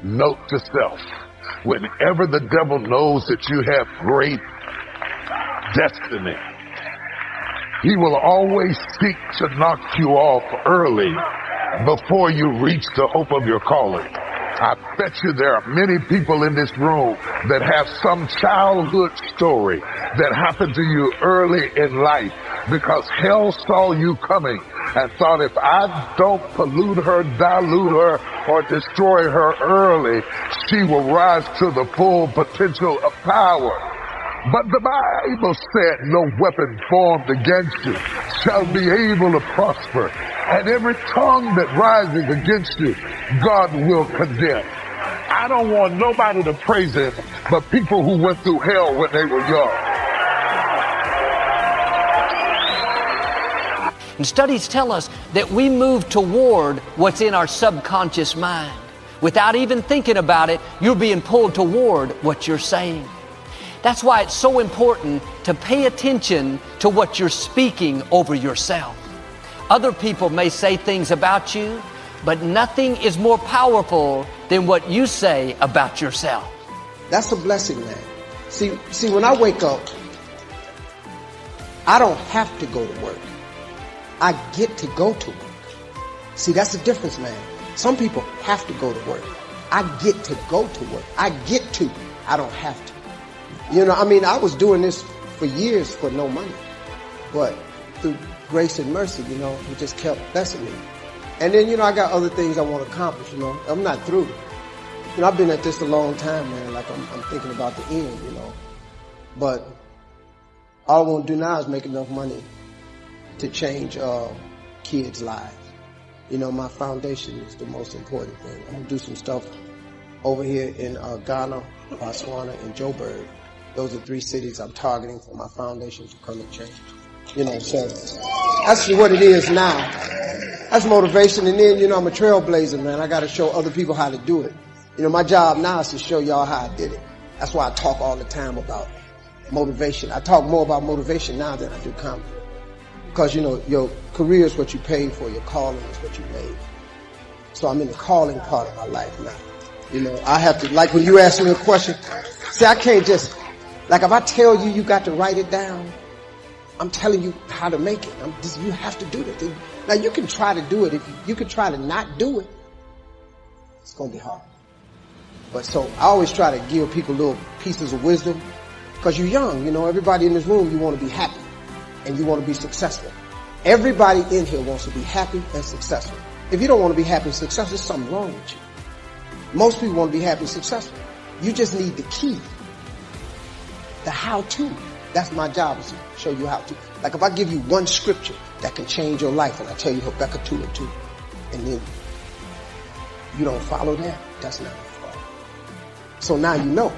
Note to self, whenever the devil knows that you have great destiny, he will always seek to knock you off early before you reach the hope of your calling. I bet you there are many people in this room that have some childhood story that happened to you early in life because hell saw you coming and thought, if I don't pollute her, dilute her, or destroy her early, she will rise to the full potential of power. But the Bible said, no weapon formed against you shall be able to prosper. And every tongue that rises against you, God will condemn. I don't want nobody to praise him, but people who went through hell when they were young. And studies tell us that we move toward what's in our subconscious mind. Without even thinking about it, you're being pulled toward what you're saying. That's why it's so important to pay attention to what you're speaking over yourself. Other people may say things about you, but nothing is more powerful than what you say about yourself. That's a blessing, man. See, when I wake up, I don't have to go to work. I get to go to work. See, that's the difference, man. Some people have to go to work. I get to go to work. I get to. I don't have to. You know, I mean, I was doing this for years for no money. But through grace and mercy, you know, he just kept blessing me. And then, you know, I got other things I want to accomplish, you know. I'm not through. You know, I've been at this a long time, man. Like, I'm thinking about the end, you know. But all I want to do now is make enough money to change kids' lives. You know, my foundation is the most important thing. I'm going to do some stuff over here in Ghana, Botswana, and Joburg. Those are 3 cities I'm targeting for my foundation to come and change. You know, so that's what it is now. That's motivation. And then, you know, I'm a trailblazer, man. I got to show other people how to do it. You know, my job now is to show y'all how I did it. That's why I talk all the time about motivation. I talk more about motivation now than I do comedy. Because, you know, your career is what you paid for. Your calling is what you made. So I'm in the calling part of my life now. You know, I have to, like when you ask me a question, see, I can't just, like if I tell you, you got to write it down, I'm telling you how to make it. You have to do that. Now you can try to do it. If you can try to not do it, it's going to be hard. But so I always try to give people little pieces of wisdom because you're young. You know, everybody in this room, you want to be happy and you want to be successful. Everybody in here wants to be happy and successful. If you don't want to be happy and successful, there's something wrong with you. Most people want to be happy and successful. You just need the key, the how-to. That's my job, is to show you how to. Like if I give you one scripture that can change your life and I tell you Habakkuk 2 and 2, and then you don't follow that, that's not my fault. So now you know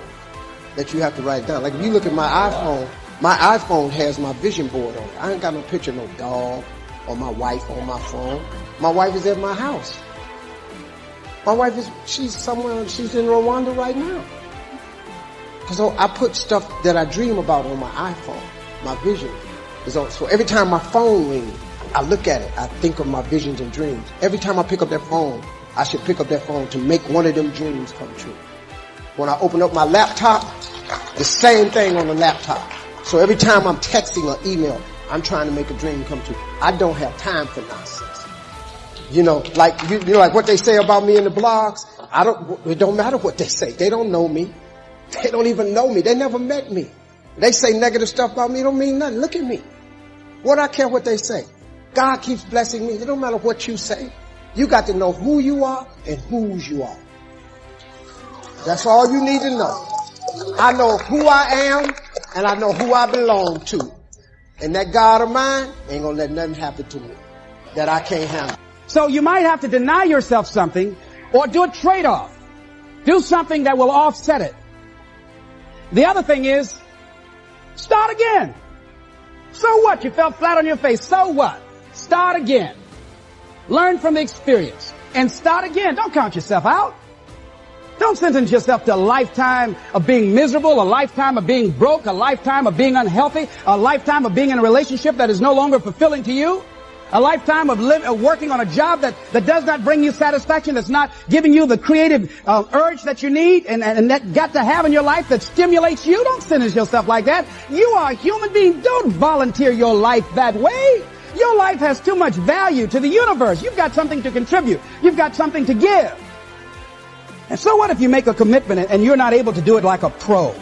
that you have to write it down. Like if you look at my iPhone has my vision board on it. I ain't got no picture of no dog or my wife on my phone. My wife is at my house. My wife she's somewhere, she's in Rwanda right now. So I put stuff that I dream about on my iPhone. My vision is on. So every time my phone rings, I look at it. I think of my visions and dreams. Every time I pick up that phone, I should pick up that phone to make one of them dreams come true. When I open up my laptop, the same thing on the laptop. So every time I'm texting or email, I'm trying to make a dream come true. I don't have time for nonsense. You know, like you know, like what they say about me in the blogs. It don't matter what they say. They don't know me. They don't even know me. They never met me. They say negative stuff about me. It don't mean nothing. Look at me. What I care what they say. God keeps blessing me. It don't matter what you say. You got to know who you are and whose you are. That's all you need to know. I know who I am and I know who I belong to. And that God of mine ain't gonna let nothing happen to me that I can't handle. So you might have to deny yourself something or do a trade-off. Do something that will offset it. The other thing is, start again. So what? You fell flat on your face. So what? Start again. Learn from the experience and start again. Don't count yourself out. Don't sentence yourself to a lifetime of being miserable, a lifetime of being broke, a lifetime of being unhealthy, a lifetime of being in a relationship that is no longer fulfilling to you. A lifetime of working on a job that does not bring you satisfaction, that's not giving you the creative urge that you need and that got to have in your life that stimulates you. Don't sentence yourself like that. You are a human being. Don't volunteer your life that way. Your life has too much value to the universe. You've got something to contribute. You've got something to give. And so what if you make a commitment and you're not able to do it like a pro?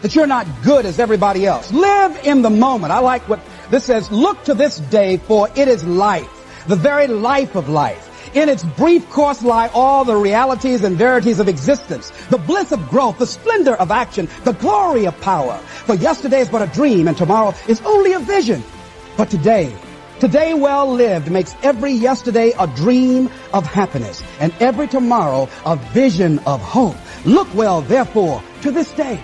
That you're not good as everybody else. Live in the moment. I like what this says. Look to this day, for it is life, the very life of life. In its brief course lie all the realities and verities of existence, the bliss of growth, the splendor of action, the glory of power. For yesterday is but a dream, and tomorrow is only a vision. But today well lived makes every yesterday a dream of happiness, and every tomorrow a vision of hope. Look well, therefore, to this day.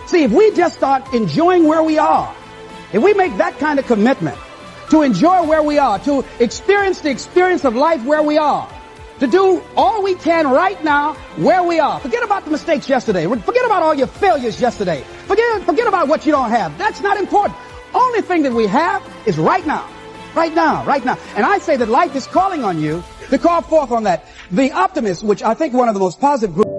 See, if we just start enjoying where we are, if we make that kind of commitment to enjoy where we are, to experience the experience of life where we are, to do all we can right now where we are. Forget about the mistakes yesterday. Forget about all your failures yesterday. Forget about what you don't have. That's not important. Only thing that we have is right now. Right now, right now. And I say that life is calling on you to call forth on that. The optimist, which I think one of the most positive groups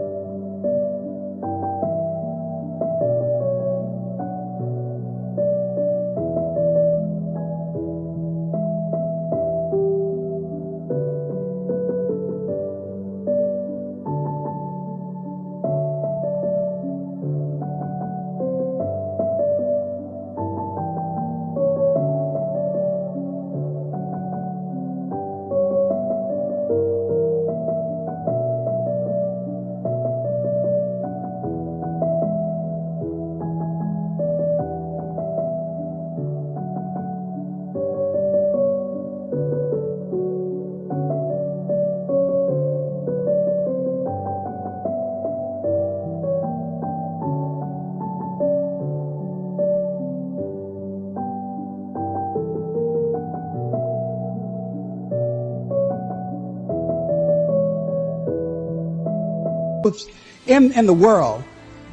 in the world,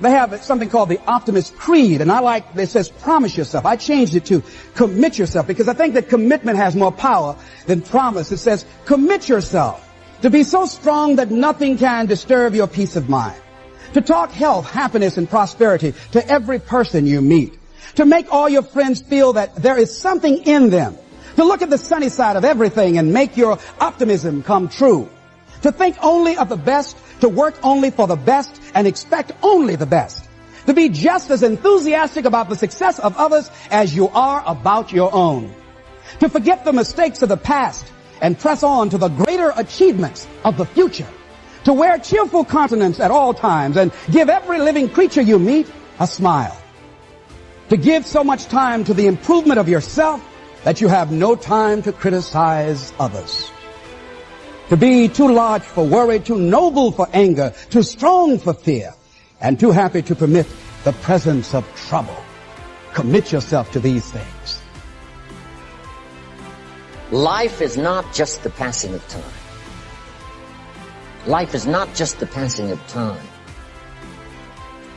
they have something called the optimist creed, and I like, it says promise yourself. I changed it to commit yourself, because I think that commitment has more power than promise. It says commit yourself to be so strong that nothing can disturb your peace of mind, to talk health, happiness, and prosperity to every person you meet, to make all your friends feel that there is something in them, to look at the sunny side of everything and make your optimism come true, to think only of the best, to work only for the best, and expect only the best. To be just as enthusiastic about the success of others as you are about your own. To forget the mistakes of the past and press on to the greater achievements of the future. To wear cheerful countenance at all times and give every living creature you meet a smile. To give so much time to the improvement of yourself that you have no time to criticize others. To be too large for worry, too noble for anger, too strong for fear, and too happy to permit the presence of trouble. Commit yourself to these things. Life is not just the passing of time. Life is not just the passing of time.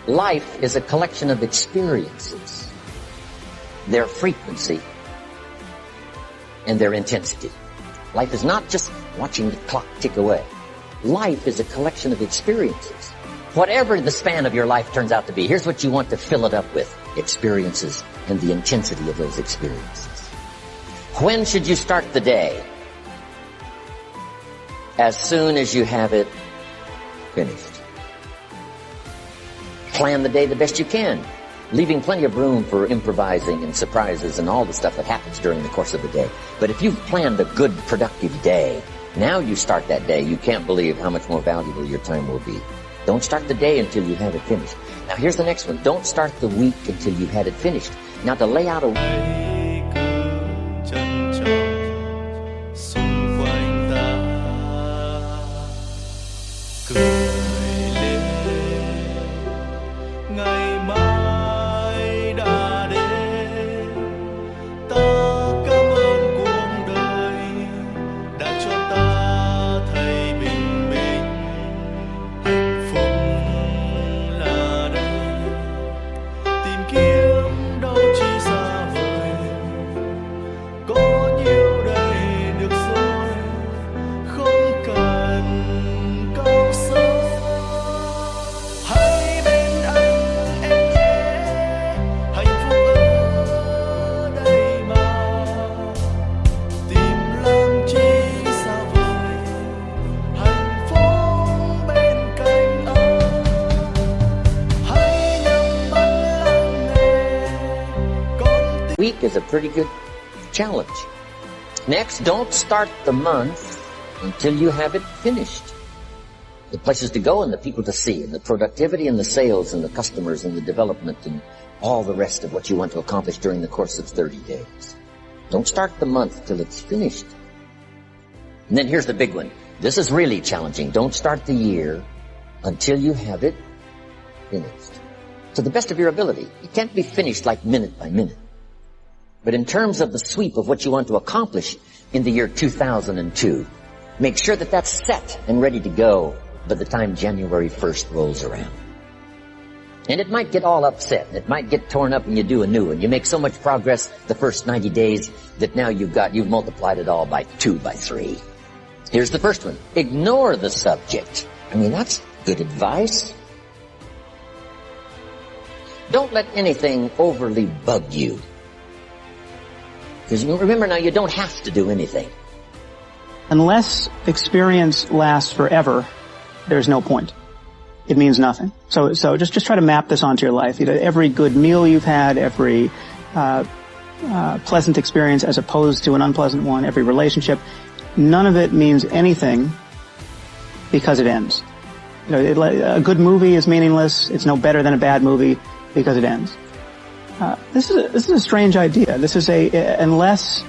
Life is a collection of experiences, their frequency, and their intensity. Life is not just watching the clock tick away. Life is a collection of experiences. Whatever the span of your life turns out to be, here's what you want to fill it up with: experiences and the intensity of those experiences. When should you start the day? As soon as you have it finished. Plan the day the best you can, leaving plenty of room for improvising and surprises and all the stuff that happens during the course of the day. But if you've planned a good, productive day, now you start that day, you can't believe how much more valuable your time will be. Don't start the day until you have it finished. Now here's the next one. Don't start the week until you've had it finished. Now to lay out a week is a pretty good challenge. Next, don't start the month until you have it finished. The places to go and the people to see, and the productivity and the sales and the customers and the development and all the rest of what you want to accomplish during the course of 30 days. Don't start the month till it's finished. And then here's the big one. This is really challenging. Don't start the year until you have it finished. To the best of your ability. It can't be finished like minute by minute. But in terms of the sweep of what you want to accomplish in the year 2002, make sure that that's set and ready to go by the time January 1st rolls around. And it might get all upset. It might get torn up and you do a new one. You make so much progress the first 90 days that now you've multiplied it all by 2, by 3. Here's the first one. Ignore the subject. I mean, that's good advice. Don't let anything overly bug you. Because remember now, you don't have to do anything. Unless experience lasts forever, there's no point. It means nothing. So just try to map this onto your life. You know, every good meal you've had, every pleasant experience as opposed to an unpleasant one, every relationship, none of it means anything because it ends. You know, a good movie is meaningless. It's no better than a bad movie because it ends. This is a strange idea. This is unless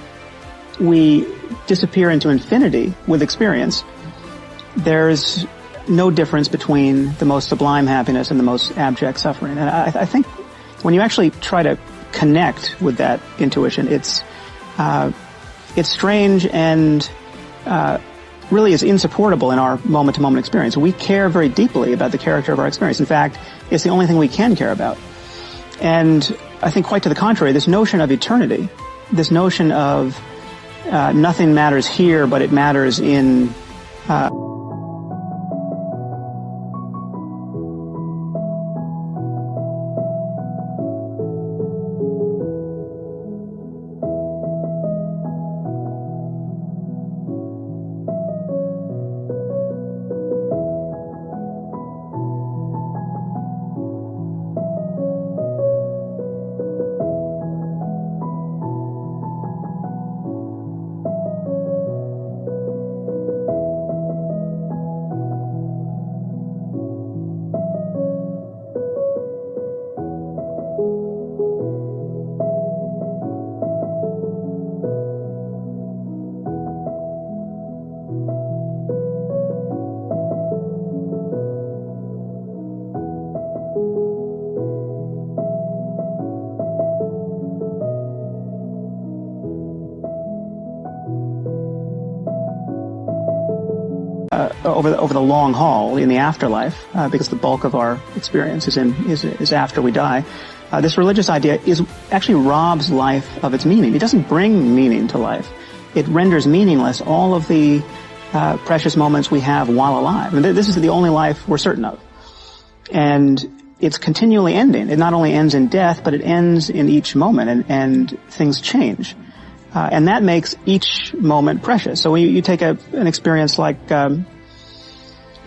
we disappear into infinity with experience, there's no difference between the most sublime happiness and the most abject suffering. And I think when you actually try to connect with that intuition, it's strange and really is insupportable in our moment-to-moment experience. We care very deeply about the character of our experience. In fact, it's the only thing we can care about. And I think quite to the contrary, this notion of eternity, this notion of nothing matters here, but it matters in over the long haul in the afterlife, because the bulk of our experience is after we die. This religious idea actually robs life of its meaning. It doesn't bring meaning to life. It renders meaningless all of the precious moments we have while alive. I mean, this is the only life we're certain of, and it's continually ending. It not only ends in death, but it ends in each moment, and things change. And that makes each moment precious. So when you take an experience like,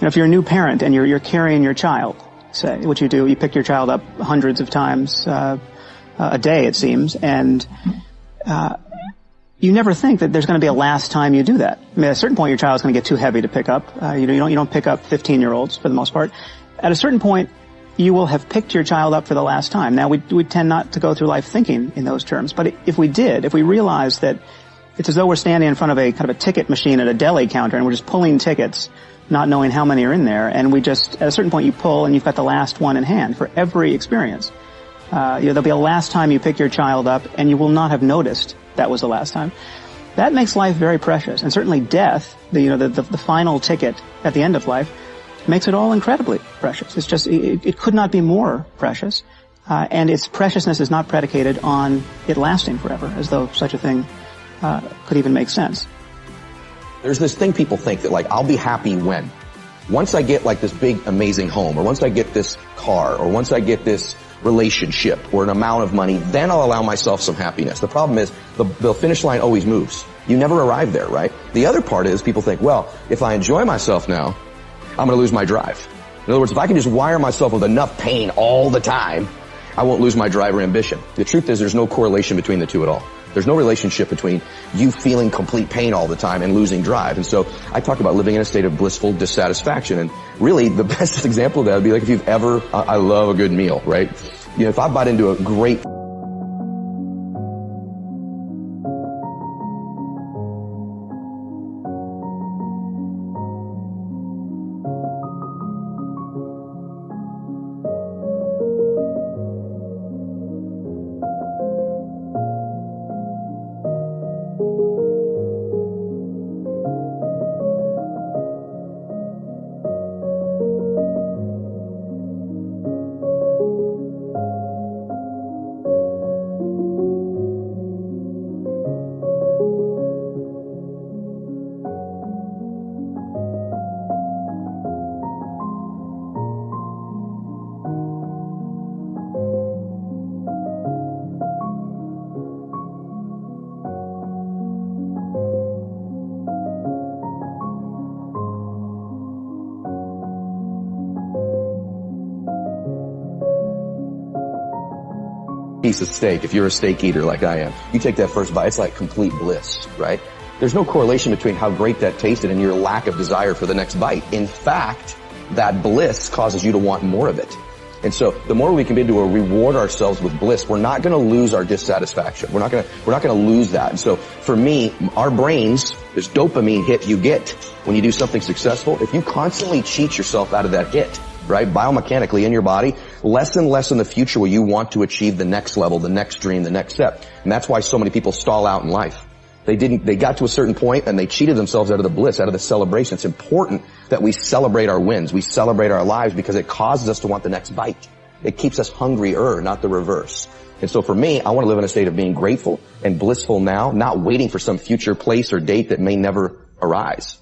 if you're a new parent and you're carrying your child, say, what you do, you pick your child up hundreds of times a day, it seems, and you never think that there's going to be a last time you do that. I mean, at a certain point, your child's going to get too heavy to pick up. You don't pick up 15-year-olds for the most part. At a certain point, you will have picked your child up for the last time. Now, we tend not to go through life thinking in those terms, but if we realized that it's as though we're standing in front of a kind of a ticket machine at a deli counter and we're just pulling tickets, not knowing how many are in there, and at a certain point you pull and you've got the last one in hand for every experience. There'll be a last time you pick your child up and you will not have noticed that was the last time. That makes life very precious, and certainly death, the final ticket at the end of life, makes it all incredibly precious. It's just, it could not be more precious, and its preciousness is not predicated on it lasting forever, as though such a thing could even make sense. There's this thing people think that, like, I'll be happy when? Once I get, like, this big, amazing home, or once I get this car, or once I get this relationship, or an amount of money, then I'll allow myself some happiness. The problem is, the finish line always moves. You never arrive there, right? The other part is, people think, well, if I enjoy myself now, I'm going to lose my drive. In other words, if I can just wire myself with enough pain all the time, I won't lose my drive or ambition. The truth is there's no correlation between the two at all. There's no relationship between you feeling complete pain all the time and losing drive. And so I talk about living in a state of blissful dissatisfaction. And really the best example of that would be like if you've ever, I love a good meal, right? You know, if I bite into a great piece of steak, if you're a steak eater like I am, you take that first bite, it's like complete bliss, right? There's no correlation between how great that tasted and your lack of desire for the next bite. In fact, that bliss causes you to want more of it. And so the more we can begin to reward ourselves with bliss, we're not going to lose our dissatisfaction. We're not going to lose that. And so for me, our brains, this dopamine hit you get when you do something successful, if you constantly cheat yourself out of that hit, right, biomechanically in your body, less and less in the future will you want to achieve the next level, the next dream, the next step. And that's why so many people stall out in life. They got to a certain point and they cheated themselves out of the bliss, out of the celebration. It's important that we celebrate our wins. We celebrate our lives because it causes us to want the next bite. It keeps us hungrier, not the reverse. And so for me, I want to live in a state of being grateful and blissful now, not waiting for some future place or date that may never arise.